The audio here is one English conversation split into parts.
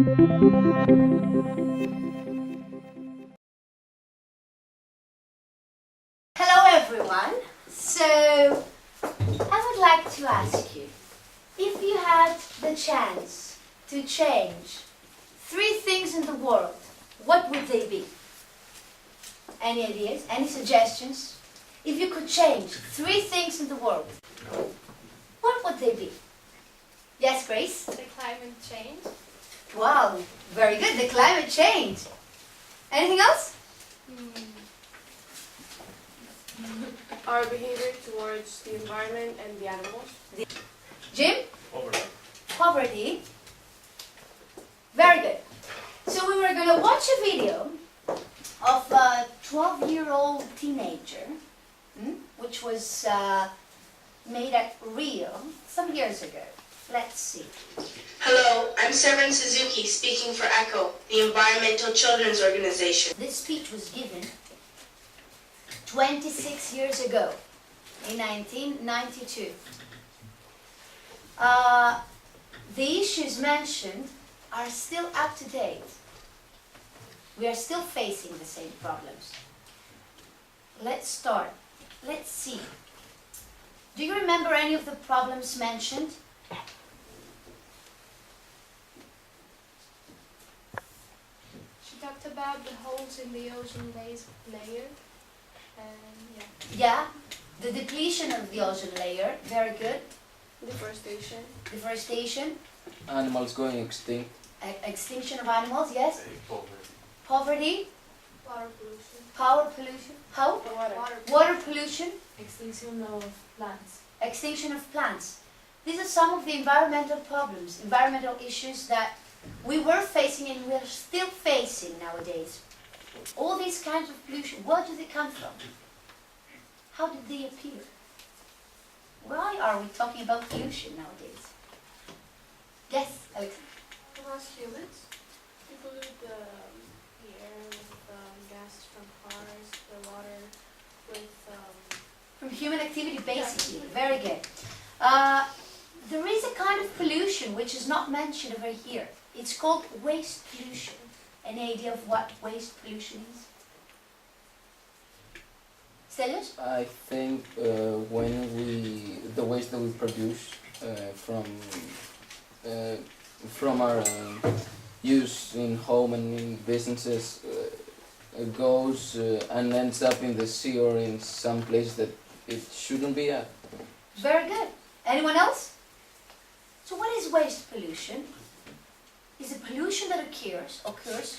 Hello everyone. So I would like to ask you, if you had the chance to change 3 things in the world, what would they be? Any ideas? Any suggestions? If you could change 3 things in the world, what would they be? Yes, Grace? The climate change. Wow, very good. The climate change. Anything else? Our behavior towards the environment and the animals. Jim? Poverty. Poverty. Very good. So we were going to watch a video of a 12-year-old teenager, which was made at Rio some years ago. Let's see. Hello, I'm Severin Suzuki, speaking for ECHO, the Environmental Children's Organization. This speech was given 26 years ago, in 1992. The issues mentioned are still up to date. We are still facing the same problems. Let's start. Let's see. Do you remember any of the problems mentioned? She talked about the holes in the ozone layer. Yeah. Yeah, the depletion of the ozone layer. Very good. Deforestation. Deforestation. Animals going extinct. Extinction of animals, yes. Poverty. Poverty. Water pollution. Power pollution. How? Water pollution. Extinction of plants. Extinction of plants. These are some of the environmental problems, environmental issues that we were facing and we are still facing nowadays. All these kinds of pollution, where do they come from? How did they appear? Why are we talking about pollution nowadays? Yes, Alex. Because humans. We pollute the air with gases from cars, the water with... From human activity, basically. Very good. There is a kind of pollution which is not mentioned over here. It's called waste pollution. Any idea of what waste pollution is? Stelios? I think the waste that we produce from our use in home and in businesses goes and ends up in the sea or in some place that it shouldn't be at. Very good. Anyone else? So what is waste pollution? It's a pollution that occurs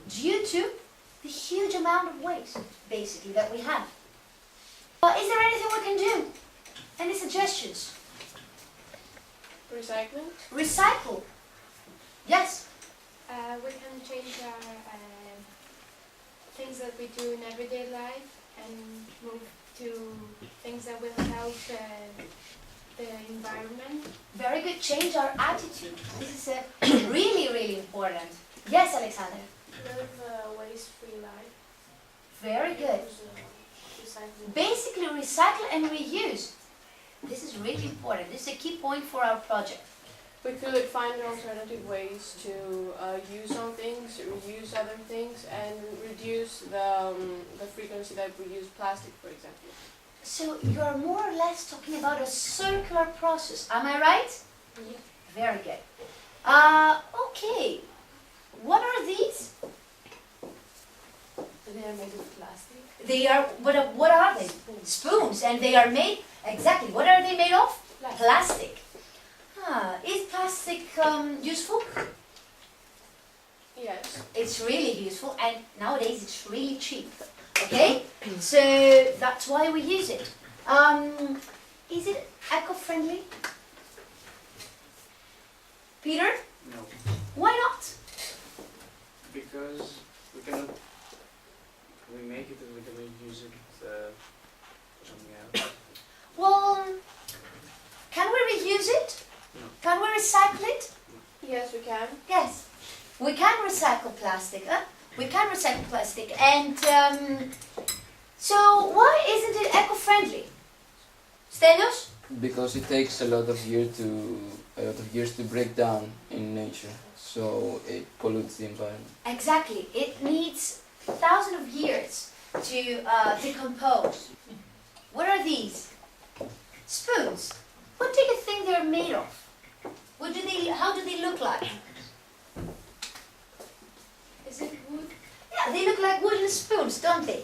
due to the huge amount of waste, basically, that we have. Is there anything we can do? Any suggestions? Recycling. Recycle. Yes. We can change our things that we do in everyday life and move to things that will help the environment. Very good. Change our attitude. This is really, really important. Yes, Alexander. Live a waste-free life. Very good. Recycling. Basically, recycle and reuse. This is really important. This is a key point for our project. We could find alternative ways to use some things, reuse other things, and reduce the frequency that we use plastic, for example. So you are more or less talking about a circular process. Am I right? Yeah. Very good. Okay. What are these? They are made of plastic. They are. What are they? Spoons, and they are made exactly. What are they made of? Plastic. Is plastic useful? Yes. It's really useful, and nowadays it's really cheap. Okay, so that's why we use it. Is it eco-friendly? Peter? No, Why not? because we make it and we cannot use it for something else. Well, can we reuse it? No. Can we recycle it? Yes, we can. Yes, we can recycle plastic. We can recycle plastic, and so why isn't it eco-friendly? Stelios? Because it takes a lot of years to break down in nature. so it pollutes the environment. Exactly. It needs thousands of years to decompose. What are these? Spoons. What do you think they're made of? How do they look like? Is it wood? Yeah, they look like wooden spoons, don't they?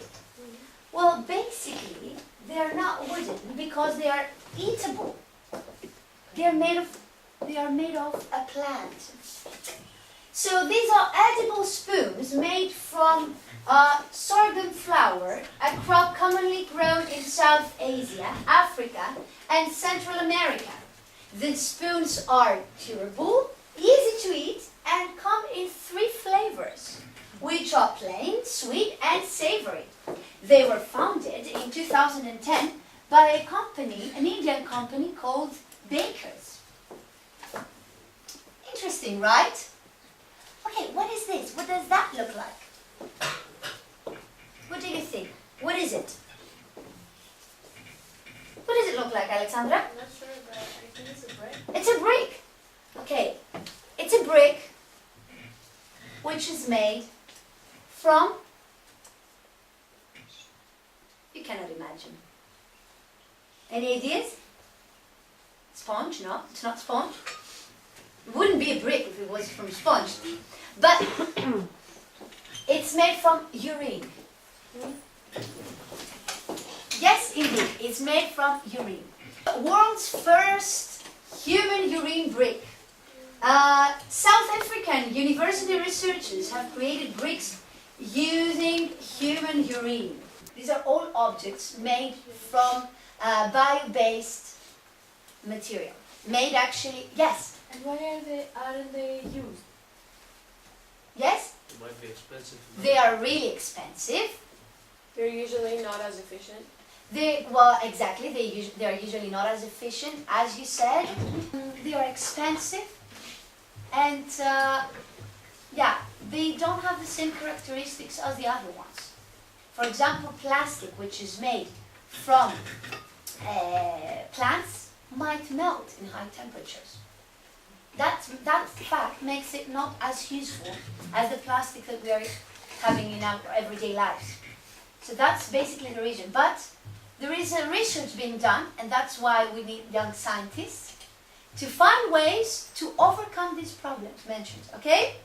Well, basically, they're not wooden because they are eatable. They are made of a plant. So these are edible spoons made from sorghum flour, a crop commonly grown in South Asia, Africa, and Central America. The spoons are durable, easy to eat, and come in 3 flavors, which are plain, sweet, and savory. They were founded in 2010 by a company, an Indian company called Bakers. Interesting, right? Okay, what is this? What does that look like? What do you think? What is it? What does it look like, Alexandra? I'm not sure, but I think it's a brick. It's a brick. Okay, it's a brick which is made from, you cannot imagine. Any ideas? Sponge? No, it's not sponge. It wouldn't be a brick if it was from sponge. But it's made from urine. Yes, indeed, it's made from urine. World's first human urine brick. South African university researchers have created bricks using human urine. These are all objects made from bio-based material. Made actually, yes, And why aren't they used? yes, It might be expensive. they are really expensive. They're usually not as efficient. Exactly, they are usually not as efficient as you said. They are expensive, and yeah, they don't have the same characteristics as the other ones. For example, plastic, which is made from plants, might melt in high temperatures. That fact makes it not as useful as the plastic that we are having in our everyday lives. So that's basically the reason. But there is a research being done, and that's why we need young scientists to find ways to overcome these problems mentioned, okay?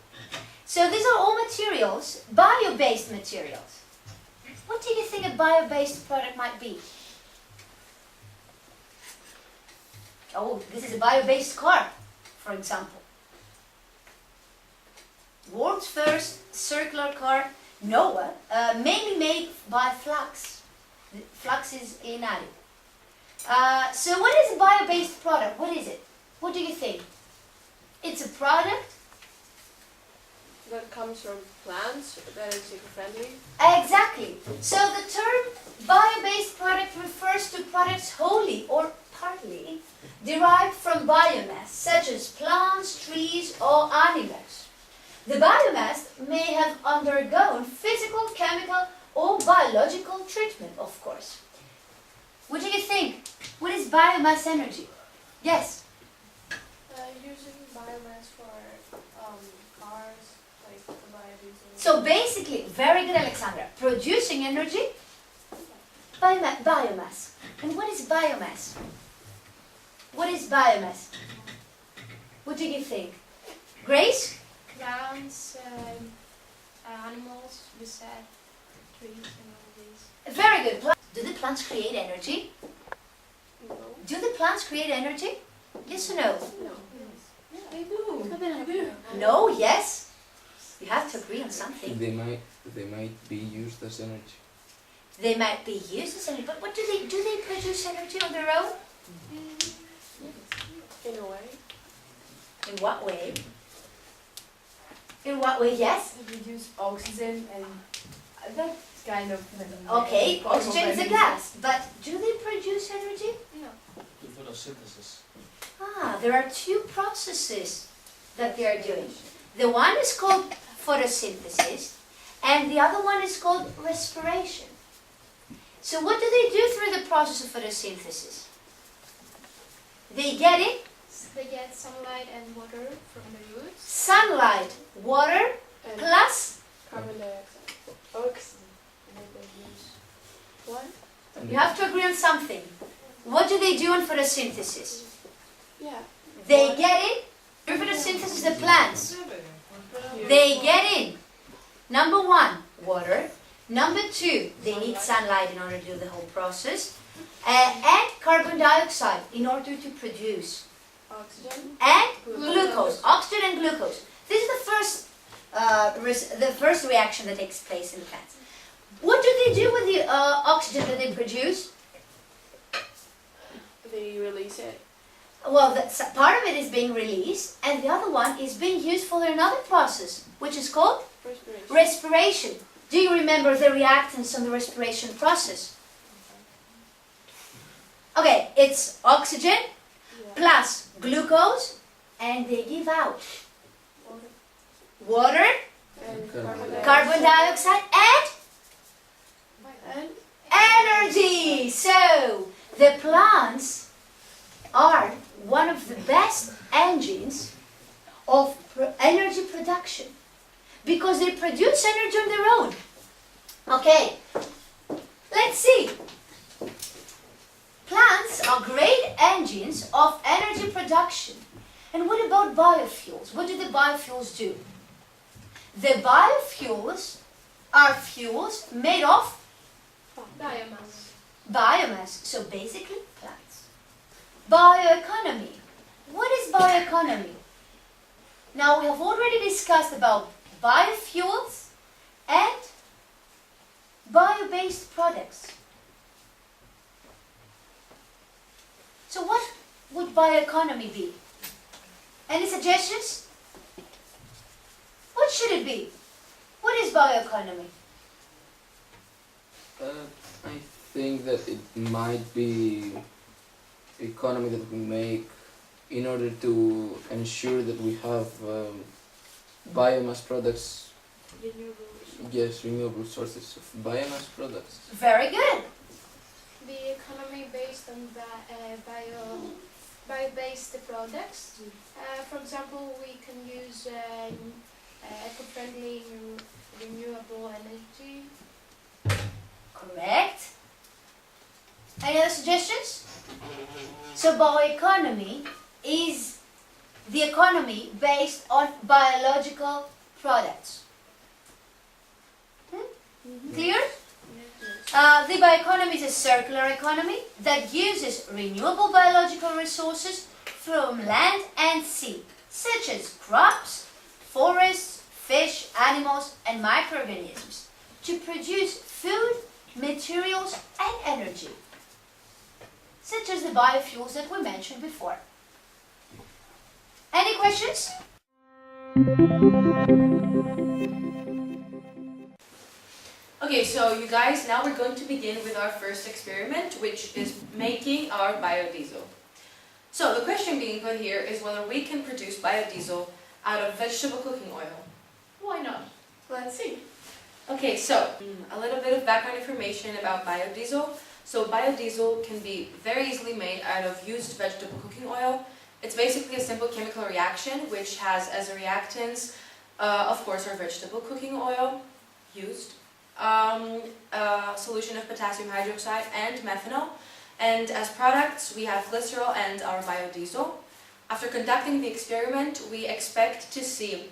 So these are all materials, bio-based materials. What do you think a bio-based product might be? Oh, this is a bio-based car, for example. World's first circular car, Noah, mainly made by flax. Flax is Eirini. So what is a bio-based product? What is it? What do you think? It's a product. That comes from plants that is eco-friendly. Exactly. So the term bio-based product refers to products wholly or partly derived from biomass, such as plants, trees, or animals. The biomass may have undergone physical, chemical, or biological treatment, of course. What do you think? What is biomass energy? Yes? Using biomass for cars, like the biodiesel. So basically, very good, Alexandra. Producing energy, biomass. And what is biomass? What is biomass? What do you think? Grace? Plants, animals, you said, trees and all these. Very good. Do the plants create energy? No. Do the plants create energy? Yes or no? No. They do. No, yes. You have to agree on something. They might be used as energy. They might be used as energy, but what do they produce energy on their own? In a way. In what way? In what way, yes? They produce oxygen, and that's kind of... Okay, oxygen is a gas, but do they produce energy? No. To photosynthesis. There are 2 processes that they are doing. The one is called photosynthesis, and the other one is called respiration. So what do they do through the process of photosynthesis? They get in They get sunlight and water from the roots. Sunlight, water, And plus carbon dioxide. Oxygen. And then they use what? you have to agree on something. What do they do in photosynthesis? Yeah. They get in. In photosynthesis, the plants. They get in. Number one, water. Number two, they need sunlight in order to do the whole process. And carbon dioxide in order to produce. Oxygen. And glucose, oxygen and glucose. This is the first reaction that takes place in the plants. What do they do with the oxygen that they produce? They release it. Well, part of it is being released, and the other one is being used for another process, which is called Respiration. respiration. Do you remember the reactants on the respiration process? Okay, it's oxygen Yeah. plus glucose, and they give out Water. water, And carbon dioxide, and And energy. So, the plants are one of the best engines of energy production because they produce energy on their own. Okay, let's see. Plants are great engines of energy production. And what about biofuels? What do the biofuels do? The biofuels are fuels made of Biomass. biomass, so basically plants. Bioeconomy. What is bioeconomy? Now we have already discussed about biofuels and bio-based products. So what would bioeconomy be? Any suggestions? What should it be? What is bioeconomy? I think that it might be economy that we make in order to ensure that we have biomass products. renewable resources. Yes, renewable sources of biomass products. Very good. The economy based on bio-based products. For example, we can use eco-friendly renewable energy. Correct. Any other suggestions? So bioeconomy is the economy based on biological products. Clear? The bioeconomy is a circular economy that uses renewable biological resources from land and sea, such as crops, forests, fish, animals, and microorganisms, to produce food, materials, and energy, such as the biofuels that we mentioned before. Any questions? Okay, so you guys, now we're going to begin with our first experiment, which is making our biodiesel. So the question being put here is whether we can produce biodiesel out of vegetable cooking oil. Why not? Let's see. Okay, so a little bit of background information about biodiesel. So biodiesel can be very easily made out of used vegetable cooking oil. It's basically a simple chemical reaction which has as a reactants, of course, our vegetable cooking oil used, a solution of potassium hydroxide and methanol, and as products we have glycerol and our biodiesel. After conducting the experiment, we expect to see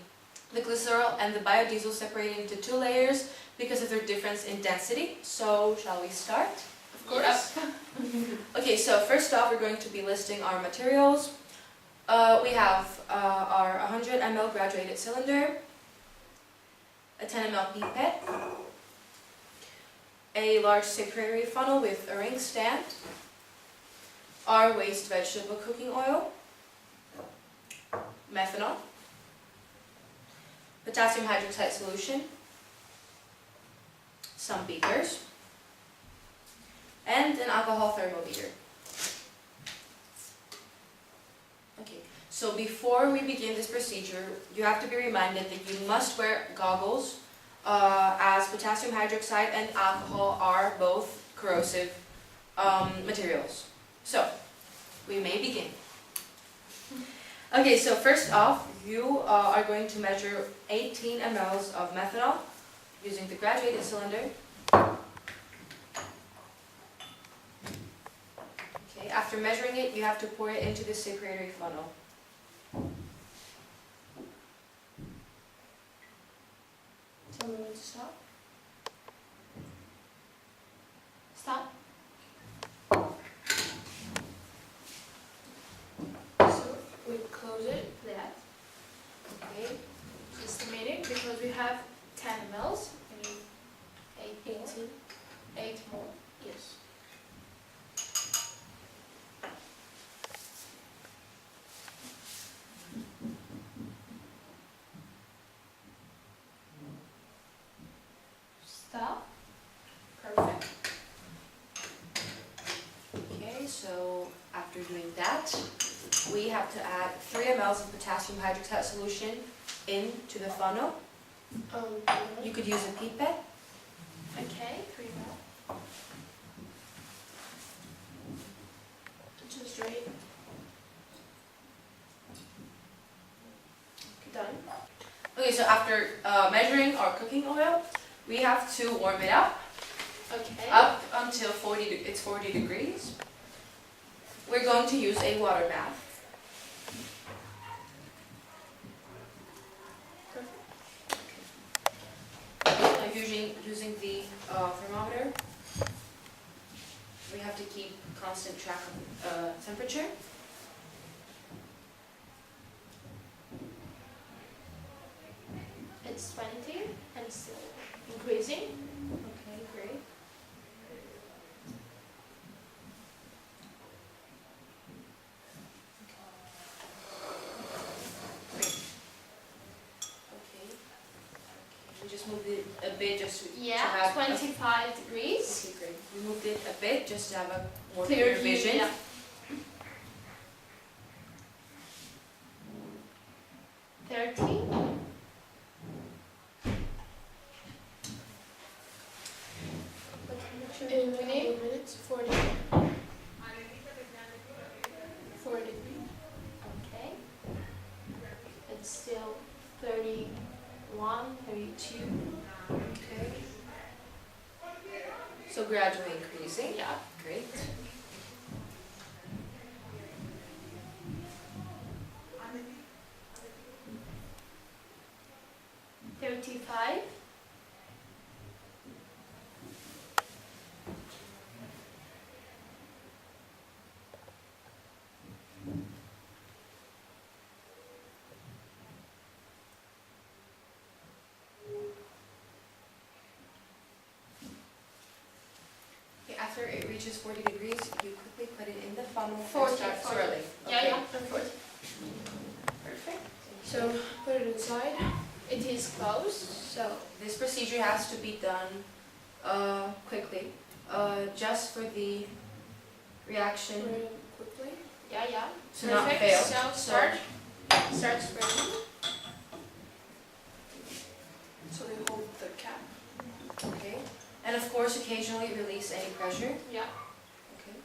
the glycerol and the biodiesel separated into two layers because of their difference in density. So, shall we start? Of course. Yep. Okay, so first off we're going to be listing our materials. We have our 100 ml graduated cylinder, a 10 ml pipette, a large separatory funnel with a ring stand, our waste vegetable cooking oil, methanol, potassium hydroxide solution, some beakers, and an alcohol thermometer. Okay, so before we begin this procedure, you have to be reminded that you must wear goggles, as potassium hydroxide and alcohol are both corrosive materials. So, we may begin. Okay, so first off, you are going to measure 18 mLs of methanol using the graduated cylinder. Okay, after measuring it, you have to pour it into the separatory funnel. Tell me when to stop. Stop. So we close it. That. Okay. Estimating because we have 10 mLs. We need 8 more. 18. 8 more. Yes. Stop. Perfect. Okay, so after doing that, we have to add 3 mLs of potassium hydroxide solution into the funnel. You could use a pipette. Okay, 3 ml. Just right. Done. Okay, so after measuring our cooking oil, we have to warm it up until 40 degrees. We're going to use a water bath. I'm using the thermometer. We have to keep constant track of temperature. It's 20 and still increasing. Okay, great. Okay. We just moved it a bit just to Yeah, have 25 degrees. Okay, great. We moved it a bit just to have a more Clear clear view, vision. yeah. In minutes, 40. 40. Okay. It's still 31, 32. Okay. So gradually increasing. Yeah. Great. $35. Okay, after it reaches 40 degrees, you quickly put it in the funnel 40, and start 40. swirling. Yeah, Okay. yeah, 40. Perfect. So put it inside. It is closed. So This procedure has to be done quickly, just for the reaction very quickly. Yeah, yeah. to not Perfect. fail. So start spreading. So they hold the cap. Okay. And of course, occasionally release any pressure. Yeah. Okay.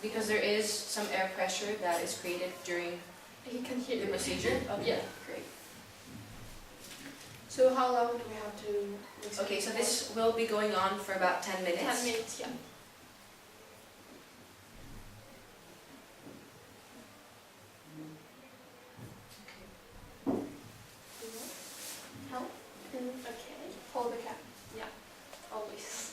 Because there is some air pressure that is created during You can hear the it. procedure. Okay. Yeah. Great. So how long do we have to mix it Okay, so for? this will be going on for about 10 minutes. 10 minutes, yeah. Help? Okay. Hold the cap. Yeah. Always.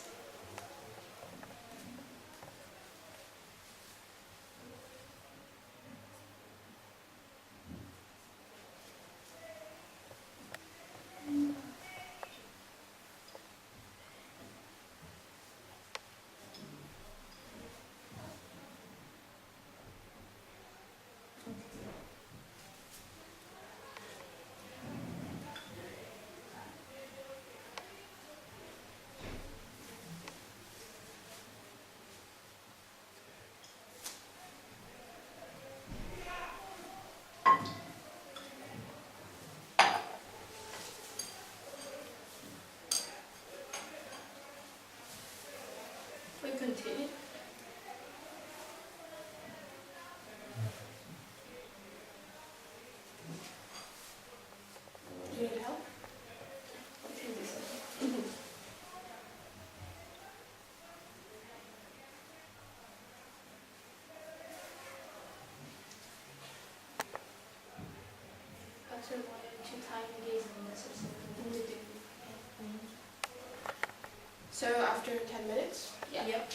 after 1 or 2 times engaging this or something to do. So after 10 minutes? Yeah. Yep.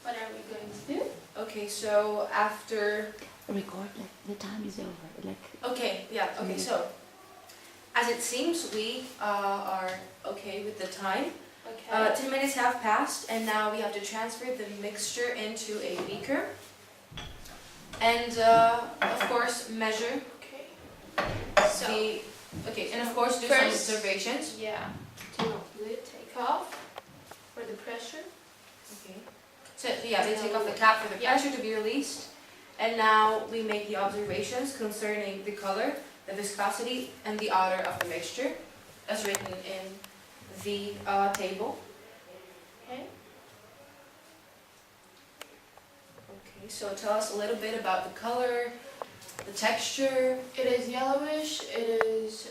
What are we going to do? Okay, so after... Record, like the time is over. Like Okay, yeah, okay, so as it seems we are okay with the time. Okay. 10 minutes have passed and now we have to transfer the mixture into a beaker. And of course measure Okay. and of course do some first- observations. Yeah. Do not lid take off for the pressure. Okay. So yeah, they take off the cap for the pressure to be released. And now we make the observations concerning the color, the viscosity, and the odor of the mixture, as written in the table. Okay. Okay, so tell us a little bit about the color, the texture. It is yellowish, it is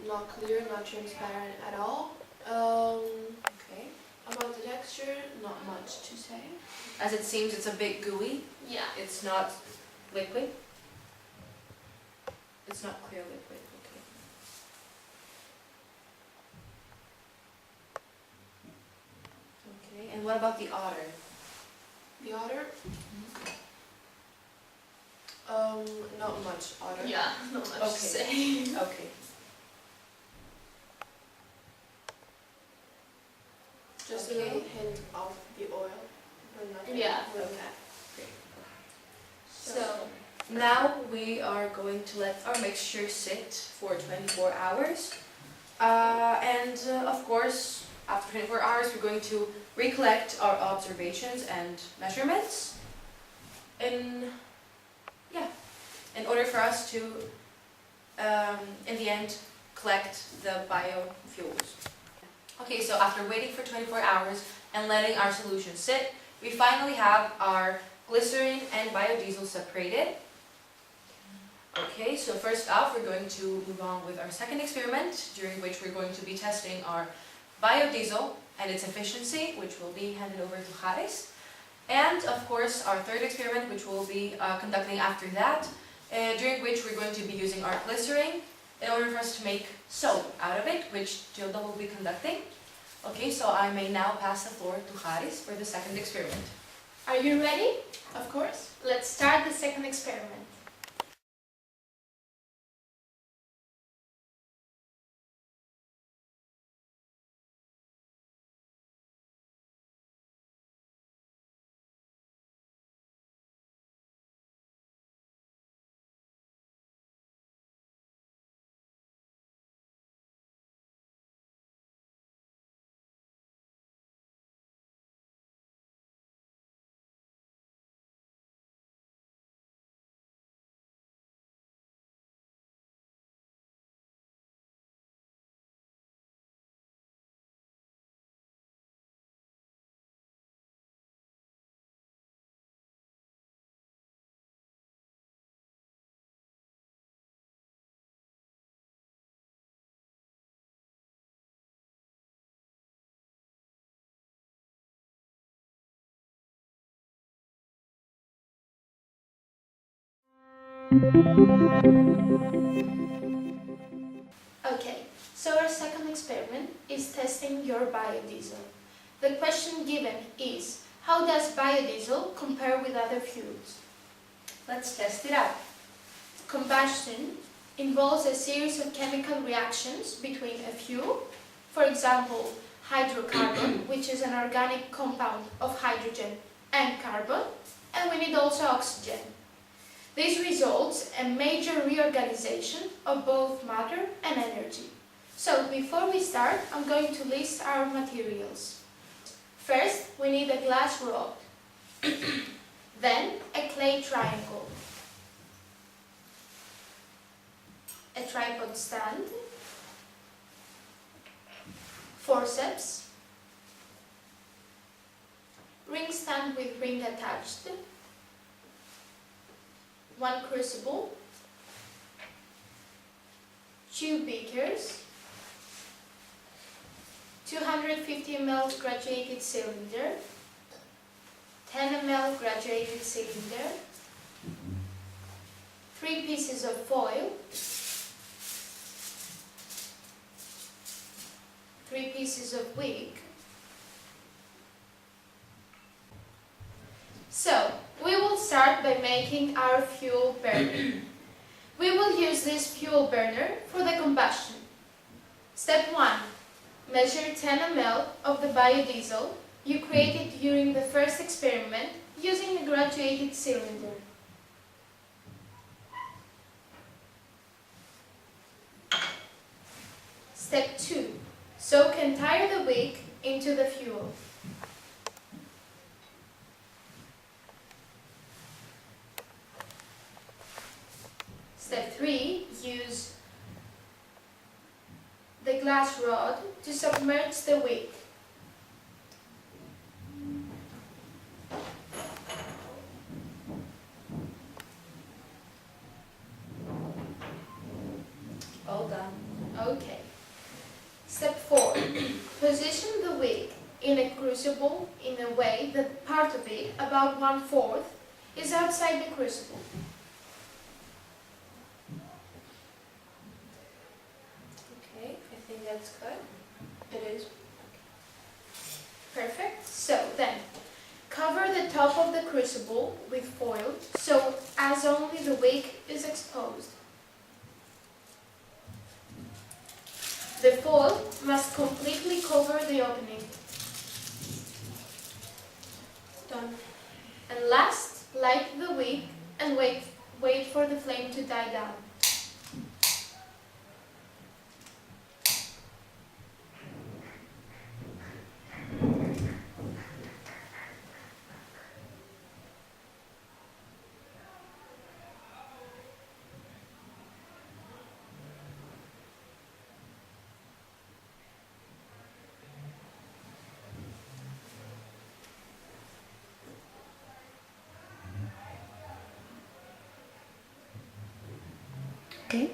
not clear, not transparent at all. Okay. About the texture, not much to say. As it seems, it's a bit gooey. Yeah. It's not liquid. It's not clear liquid. Okay. Okay, and what about the odor? The odor? Not much odor. Yeah. Not much to Okay. say. Okay. Just Okay. a little hint of the oil, but nothing. Yeah. really. So. Now we are going to let our mixture sit for 24 hours. Of course, after 24 hours, we're going to recollect our observations and measurements in order for us to, in the end, collect the biofuels. Okay, so after waiting for 24 hours and letting our solution sit, we finally have our glycerin and biodiesel separated. Okay, so first off, we're going to move on with our second experiment, during which we're going to be testing our biodiesel and its efficiency, which will be handed over to Haris. And of course, our third experiment, which we'll be conducting after that, during which we're going to be using our glycerin in order for us to make soap out of it, which Gilda will be conducting. Okay, so I may now pass the floor to Haris for the second experiment. Are you ready? Of course. Let's start the second experiment. Okay, so our second experiment is testing your biodiesel. The question given is, how does biodiesel compare with other fuels? Let's test it out. Combustion involves a series of chemical reactions between a fuel, for example, hydrocarbon, which is an organic compound of hydrogen and carbon, and we need also oxygen. This results in a major reorganization of both matter and energy. So before we start, I'm going to list our materials. First, we need a glass rod, then a clay triangle, a tripod stand, forceps, ring stand with ring attached, one crucible, 2 beakers, 250 ml graduated cylinder, 10 ml graduated cylinder, 3 pieces of foil, 3 pieces of wick. So, we will start by making our fuel burner. We will use this fuel burner for the combustion. Step 1. Measure 10 ml of the biodiesel you created during the first experiment using a graduated cylinder. Step 2. Soak entire the wick into the fuel. Step 3. Use the glass rod to submerge the wick. All done. Okay. Step 4. Position the wick in a crucible in a way that part of it, about 1/4, is outside the crucible. Okay, I think that's good. It is. Perfect. So then, cover the top of the crucible with foil so as only the wick is exposed. The foil must completely cover the opening. Done. And last, light the wick and wait for the flame to die down. Okay.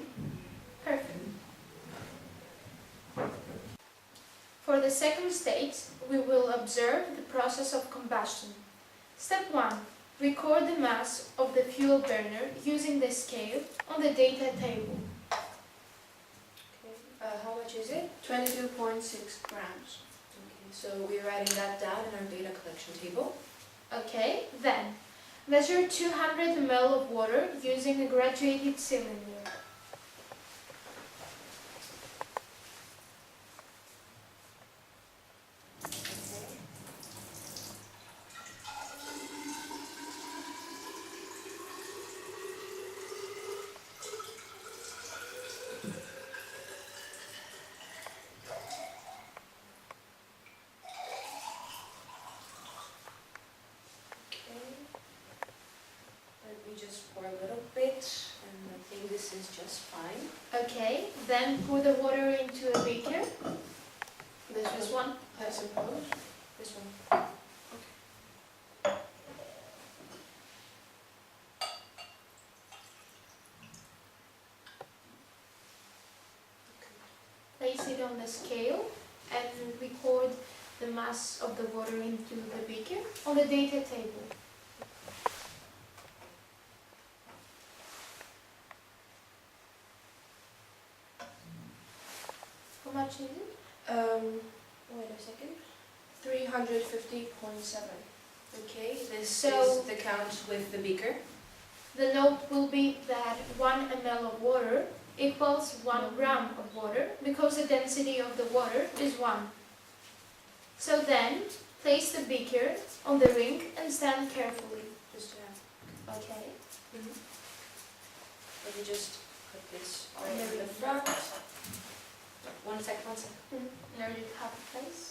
Perfect. For the second stage, we will observe the process of combustion. Step 1. Record the mass of the fuel burner using the scale on the data table. Okay. How much is it? 22.6 grams. Okay, so we're writing that down in our data collection table. Okay, then measure 200 ml of water using a graduated cylinder. Let me just pour a little bit, and I think this is just fine. Okay, then pour the water into a beaker. This one. I suppose. This one. Place it on the scale and record the mass of the water into the beaker on the data table. How much is it? Wait a second. 350.7. Okay, this So- is the count with the beaker. The note will be that 1 ml of water equals 1 gram of water because the density of the water is 1. So then, place the beaker on the ring and stand carefully. Just Okay. let me just put this On right the in the ring. front. One sec. Now you have a place.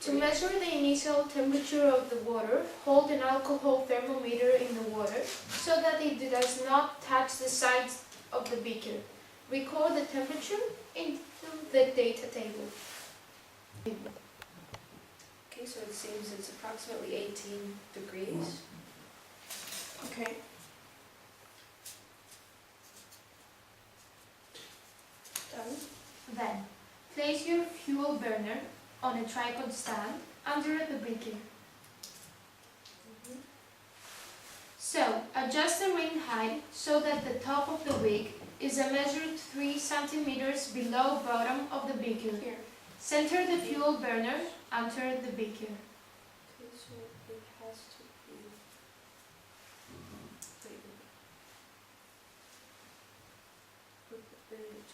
To measure the initial temperature of the water, hold an alcohol thermometer in the water so that it does not touch the sides of the beaker. Record the temperature into the data table. Okay, so it seems it's approximately 18 degrees. Okay. Done. Then, place your fuel burner on a tripod stand under the beaker. So, adjust the ring height so that the top of the wick is a measured 3 centimeters below bottom of the beaker. Here. Center the fuel burner under the beaker. Okay, so it has to be.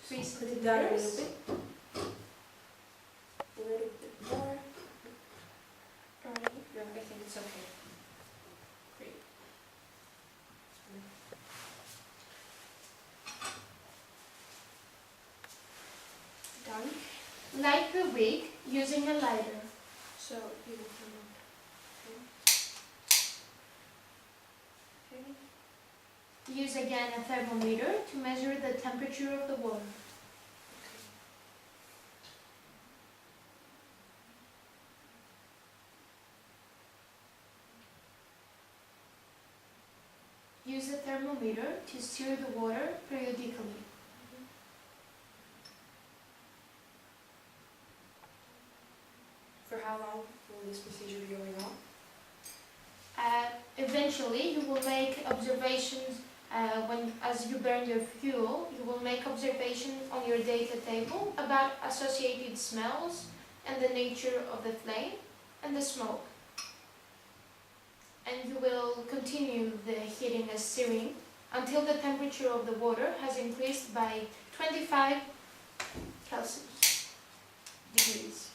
Please Put it down a little bit. A little bit more. Alright, no, I think it's okay. Great. Done. Light the wick using a lighter. So you will come up. Okay. Use again a thermometer to measure the temperature of the water. Use a thermometer to stir the water periodically. For how long will this procedure be going on? Eventually, you will make observations as you burn your fuel. You will make observations on your data table about associated smells and the nature of the flame and the smoke. And you will continue the heating and stirring until the temperature of the water has increased by 25 Celsius degrees.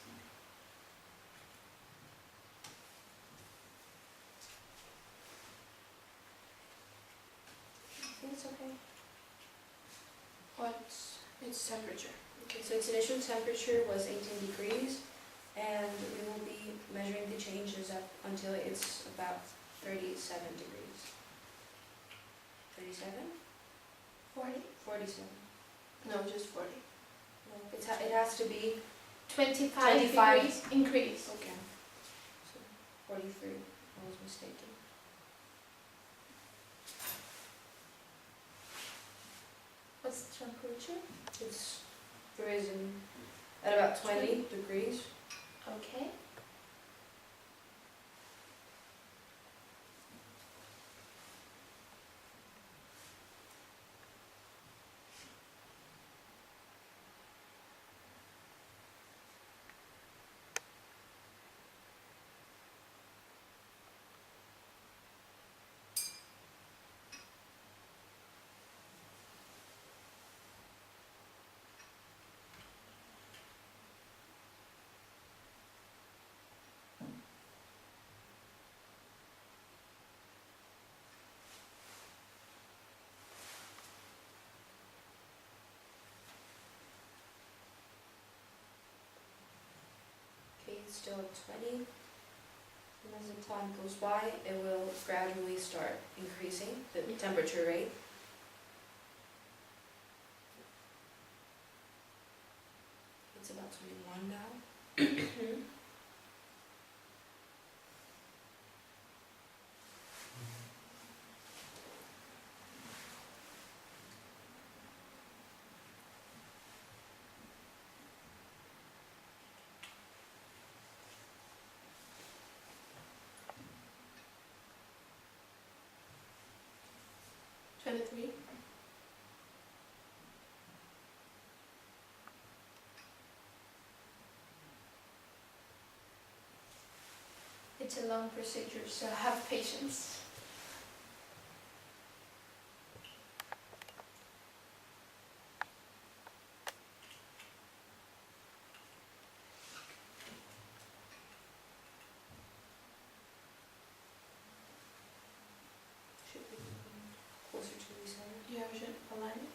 I think it's okay. What's its temperature? Okay, so its initial temperature was 18 degrees, and we will be measuring the changes up until it's about 37 degrees. 37? 40? 47. No, just 40. No, it has to be 25 25. degrees increase. okay. So 43. I was mistaken. What's the temperature? It's risen at about 20 degrees. Okay. Okay, it's still at 20. And as the time goes by, it will gradually start increasing the temperature rate. It's about 21 now. Twenty-three. It's a long procedure, so have patience. Should be closer to the center. Yeah, we should align it.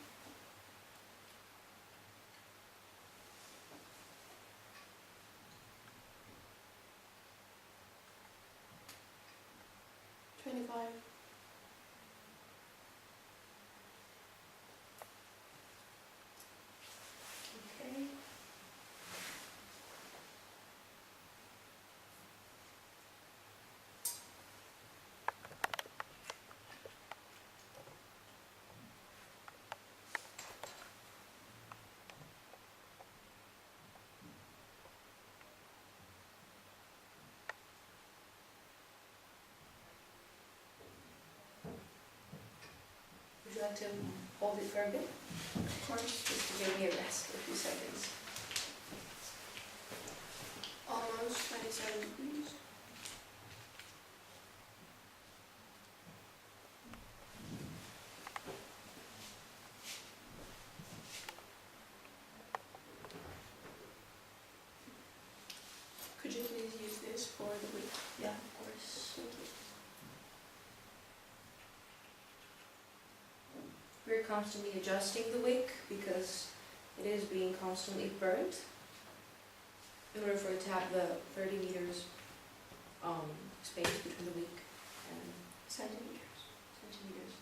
$25. like to hold it for a bit? Of course. Just to give me a rest for a few seconds. Almost 27 degrees. Could you please use this for the wick? Yeah, of course. Thank you. We're constantly adjusting the wick because it is being constantly burnt in order for it to have the 30 meters space between the wick and centimeters. Centimeters.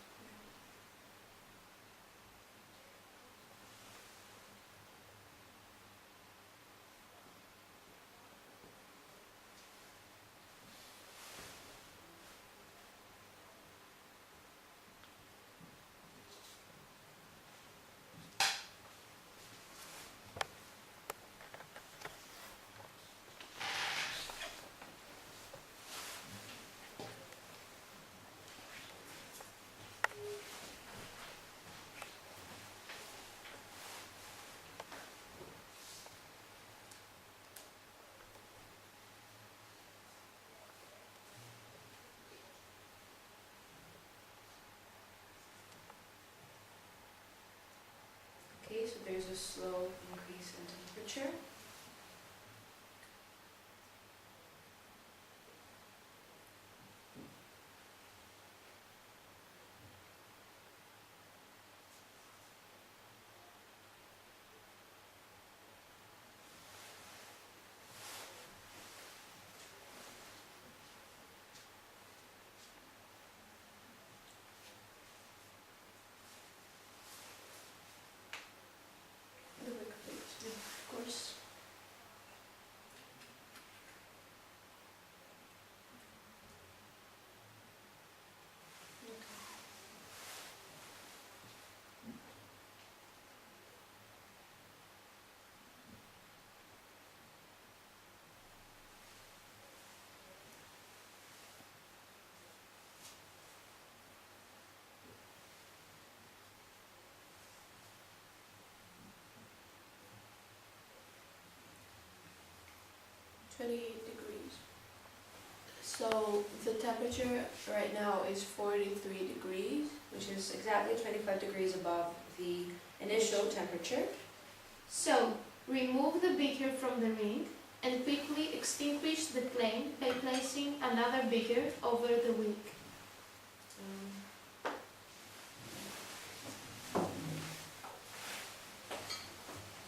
Okay, so there's a slow increase in temperature. The wick plate, of course. Okay. 28 degrees. So the temperature right now is 43 degrees, which is exactly 25 degrees above the initial temperature. So, remove the beaker from the ring and quickly extinguish the flame by placing another beaker over the wick.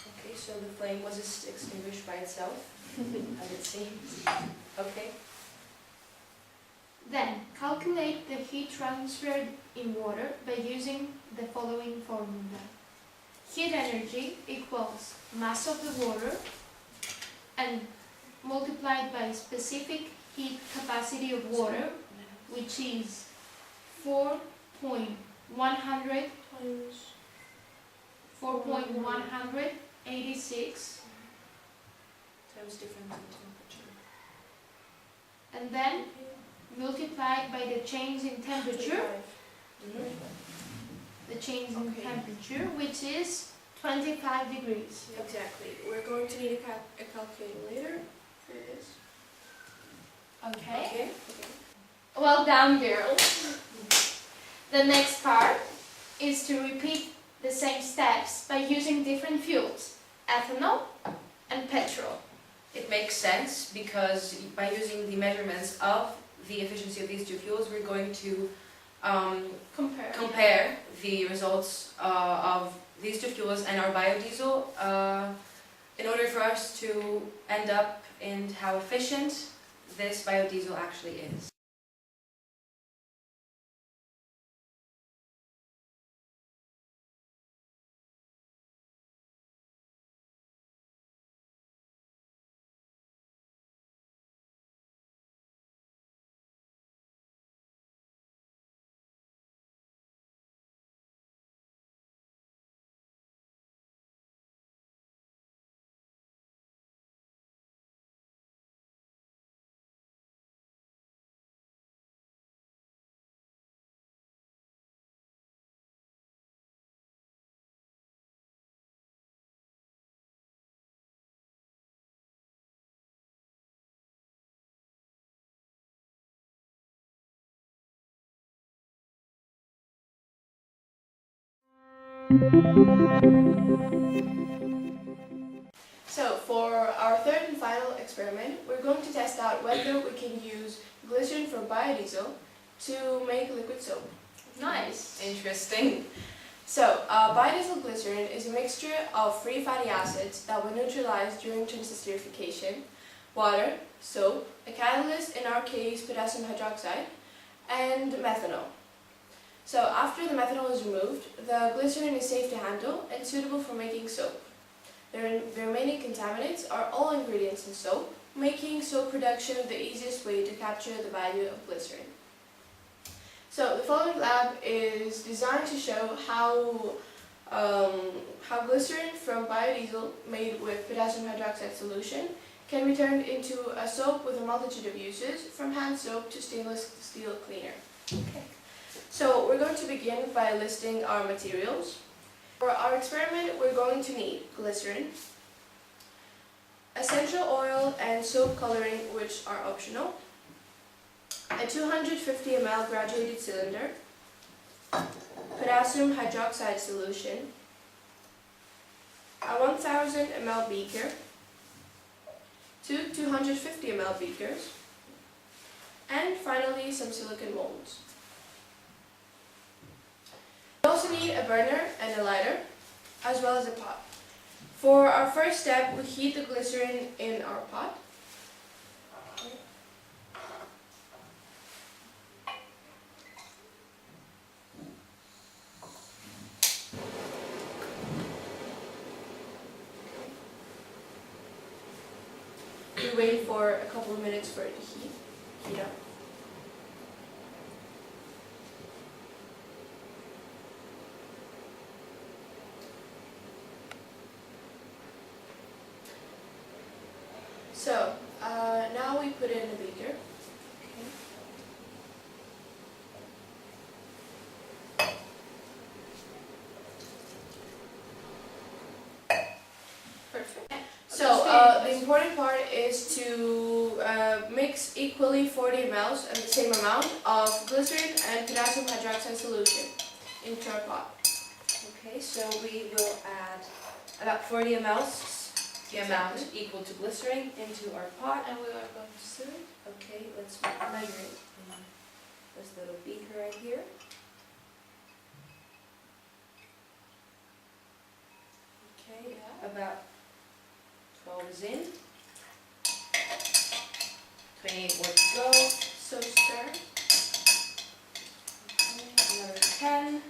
Okay, so the flame was extinguished by itself, as it seems. Okay. Then, calculate the heat transferred in water by using the following formula. Heat energy equals mass of the water and multiplied by specific heat capacity of water, which is 4.100 4.186, Times difference in temperature. and then multiplied by the change in temperature, the change in Okay. temperature, which is 25 degrees. Exactly. We're going to need a calculator for this. Okay. Okay. Well done, girls. The next part is to repeat the same steps by using different fuels, ethanol and petrol. It makes sense because by using the measurements of the efficiency of these two fuels, we're going to compare the results of these two fuels and our biodiesel in order for us to end up in how efficient this biodiesel actually is. So for our third and final experiment, we're going to test out whether we can use glycerin from biodiesel to make liquid soap. Nice. Interesting. So, biodiesel glycerin is a mixture of free fatty acids that were neutralized during transesterification, water, soap, a catalyst, in our case potassium hydroxide, and methanol. So after the methanol is removed, the glycerin is safe to handle and suitable for making soap. The remaining contaminants are all ingredients in soap, making soap production the easiest way to capture the value of glycerin. So the following lab is designed to show how glycerin from biodiesel made with potassium hydroxide solution can be turned into a soap with a multitude of uses, from hand soap to stainless steel cleaner. Okay. So we're going to begin by listing our materials. For our experiment, we're going to need glycerin, essential oil and soap coloring, which are optional, a 250 ml graduated cylinder, potassium hydroxide solution, a 1000 ml beaker, two 250 ml beakers, and finally some silicone molds. We also need a burner and a lighter, as well as a pot. For our first step, we heat the glycerin in our pot. We wait for a couple of minutes for it to heat up. So, now we put it in a beaker. Perfect. So, the important part is to mix equally 40 ml and the same amount of glycerin and potassium hydroxide solution into our pot. Okay, so we will add about 40 ml, the amount equal to glycerin, into our pot. And we are going to stir it. Okay, let's measure it in this little beaker right here. Okay, about 12 is in. 28 more to go. So stir. Okay, another 10.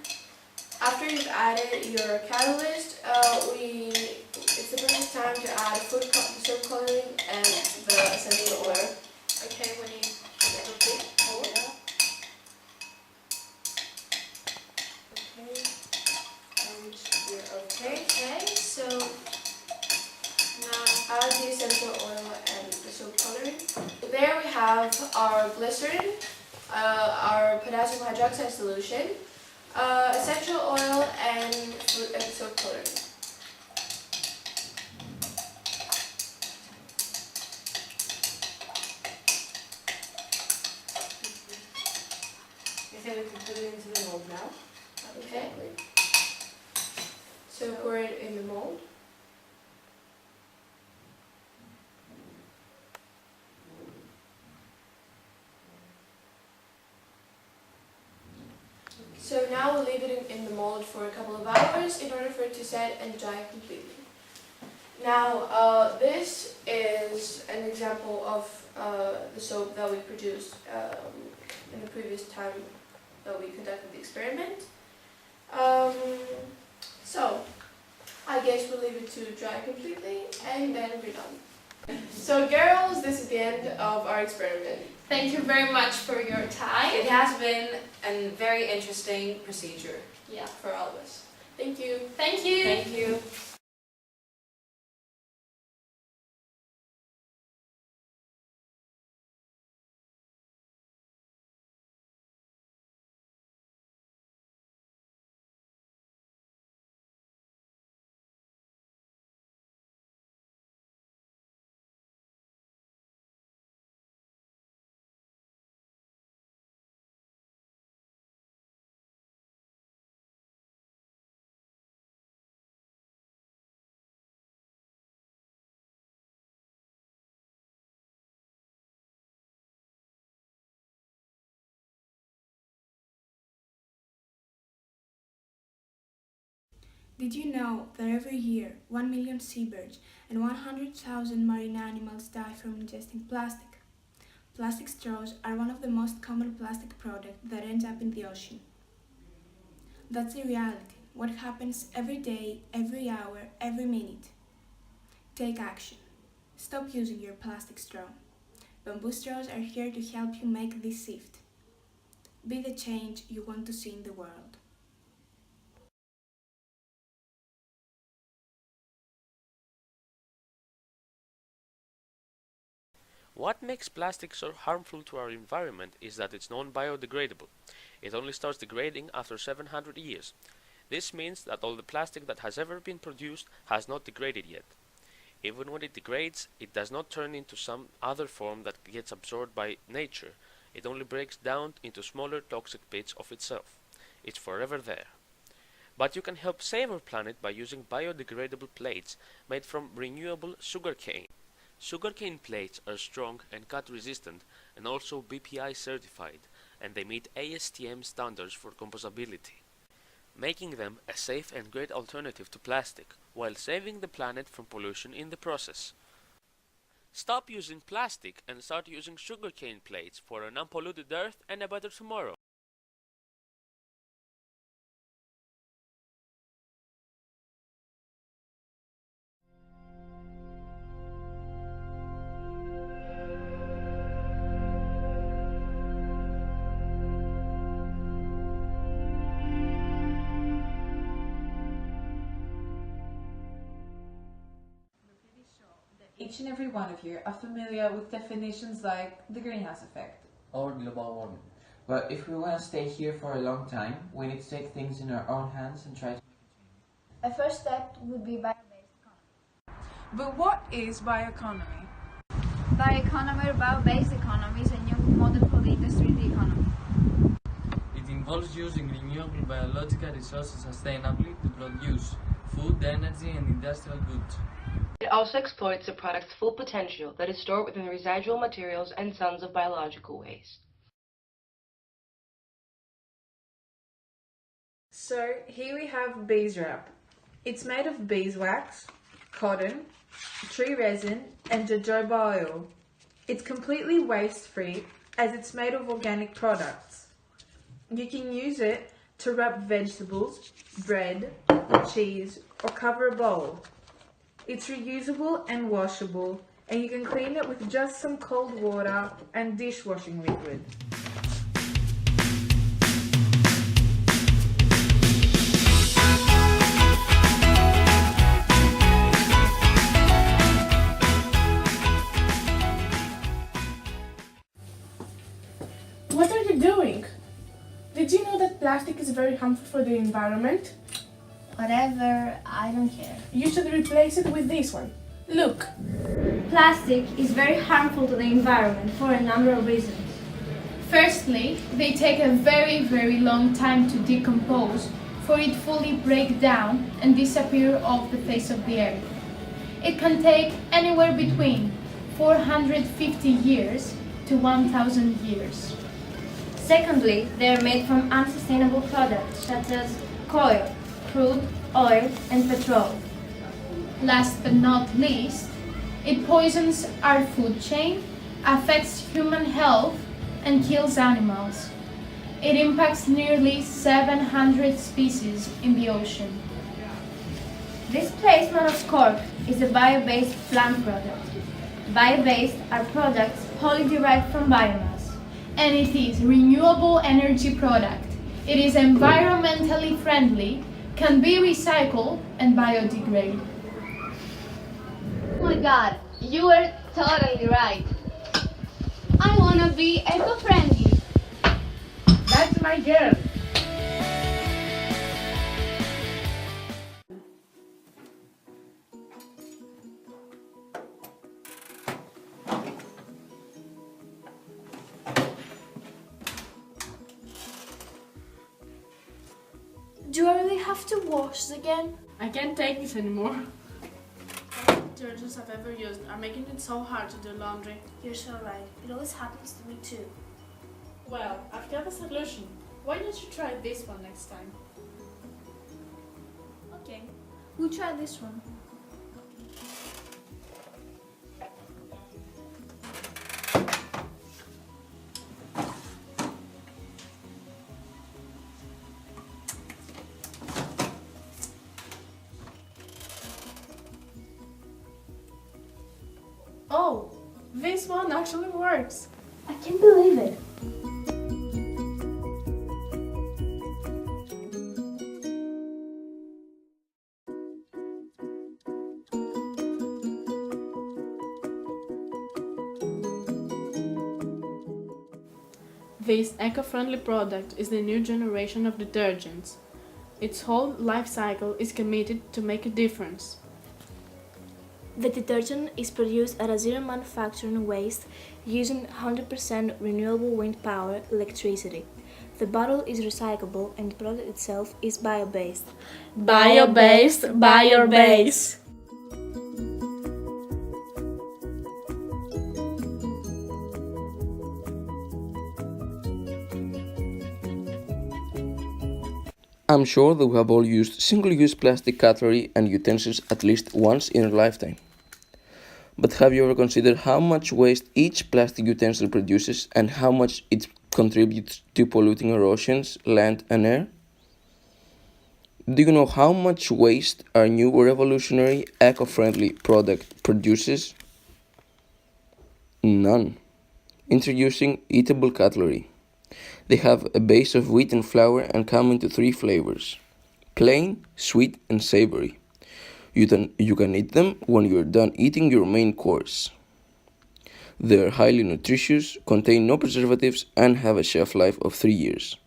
After you've added your catalyst, it's the perfect time to add soap coloring and the essential oil. Okay, when you get a big pour. Okay, and we're okay. Okay, so now add the essential oil and the soap coloring. There we have our glycerin, our potassium hydroxide solution, essential oil and soap coloring. I think we can put it into the mold now. Okay. So pour it in the mold. So now we'll leave it in the mold for a couple of hours in order for it to set and dry completely. Now this is an example of the soap that we produced in the previous time that we conducted the experiment. So I guess we'll leave it to dry completely and then we're done. So girls, this is the end of our experiment. Thank you very much for your time. It has been a very interesting procedure. Yeah. For all of us. Thank you. Thank you. Thank you. Did you know that every year 1 million seabirds and 100,000 marine animals die from ingesting plastic? Plastic straws are one of the most common plastic products that ends up in the ocean. That's the reality, what happens every day, every hour, every minute. Take action. Stop using your plastic straw. Bamboo straws are here to help you make this shift. Be the change you want to see in the world. What makes plastic so harmful to our environment is that it's non-biodegradable. It only starts degrading after 700 years. This means that all the plastic that has ever been produced has not degraded yet. Even when it degrades, it does not turn into some other form that gets absorbed by nature. It only breaks down into smaller toxic bits of itself. It's forever there. But you can help save our planet by using biodegradable plates made from renewable sugarcane. Sugarcane plates are strong and cut resistant and also BPI certified, and they meet ASTM standards for compostability, making them a safe and great alternative to plastic, while saving the planet from pollution in the process. Stop using plastic and start using sugarcane plates for an unpolluted earth and a better tomorrow. Each and every one of you are familiar with definitions like the greenhouse effect or global warming. But if we want to stay here for a long time, we need to take things in our own hands and try to make a change. A first step would be bio-based economy. But what is bioeconomy? Bioeconomy or bio-based economy is a new model for the industry and the economy. It involves using renewable biological resources sustainably to produce food, energy and industrial goods. It also exploits the product's full potential that is stored within residual materials and tons of biological waste. So here we have beeswrap. It's made of beeswax, cotton, tree resin and jojoba oil. It's completely waste-free as it's made of organic products. You can use it to wrap vegetables, bread, cheese or cover a bowl. It's reusable and washable, and you can clean it with just some cold water and dishwashing liquid. What are you doing? Did you know that plastic is very harmful for the environment? Whatever, I don't care. You should replace it with this one. Look. Plastic is very harmful to the environment for a number of reasons. Firstly, they take a very long time to decompose for it fully break down and disappear off the face of the earth. It can take anywhere between 450 years to 1,000 years. Secondly, they are made from unsustainable products such as coal, crude, oil and petrol. Last but not least, it poisons our food chain, affects human health and kills animals. It impacts nearly 700 species in the ocean. This placement of cork is a bio-based plant product. Bio-based are products wholly derived from biomass. And it is renewable energy product. It is environmentally friendly, can be recycled and biodegrade. Oh my god, you are totally right. I wanna be eco-friendly. That's my girl. Do I really have to wash again? I can't take this anymore. All the detergents I've ever used are making it so hard to do laundry. You're so right. It always happens to me too. Well, I've got a solution. Why don't you try this one next time? Okay, we'll try this one. Oh, this one actually works. I can't believe it. This eco-friendly product is the new generation of detergents. Its whole life cycle is committed to make a difference. The detergent is produced at a zero manufacturing waste using 100% renewable wind power electricity. The bottle is recyclable and the product itself is bio-based. Bio-based, bio-based. I'm sure that we have all used single-use plastic cutlery and utensils at least once in our lifetime. But have you ever considered how much waste each plastic utensil produces and how much it contributes to polluting our oceans, land, and air? Do you know how much waste our new revolutionary eco-friendly product produces? None. Introducing Eatable Cutlery. They have a base of wheat and flour and come into 3 flavors: plain, sweet, and savory. You can eat them when you're done eating your main course. They are highly nutritious, contain no preservatives, and have a shelf life of 3 years.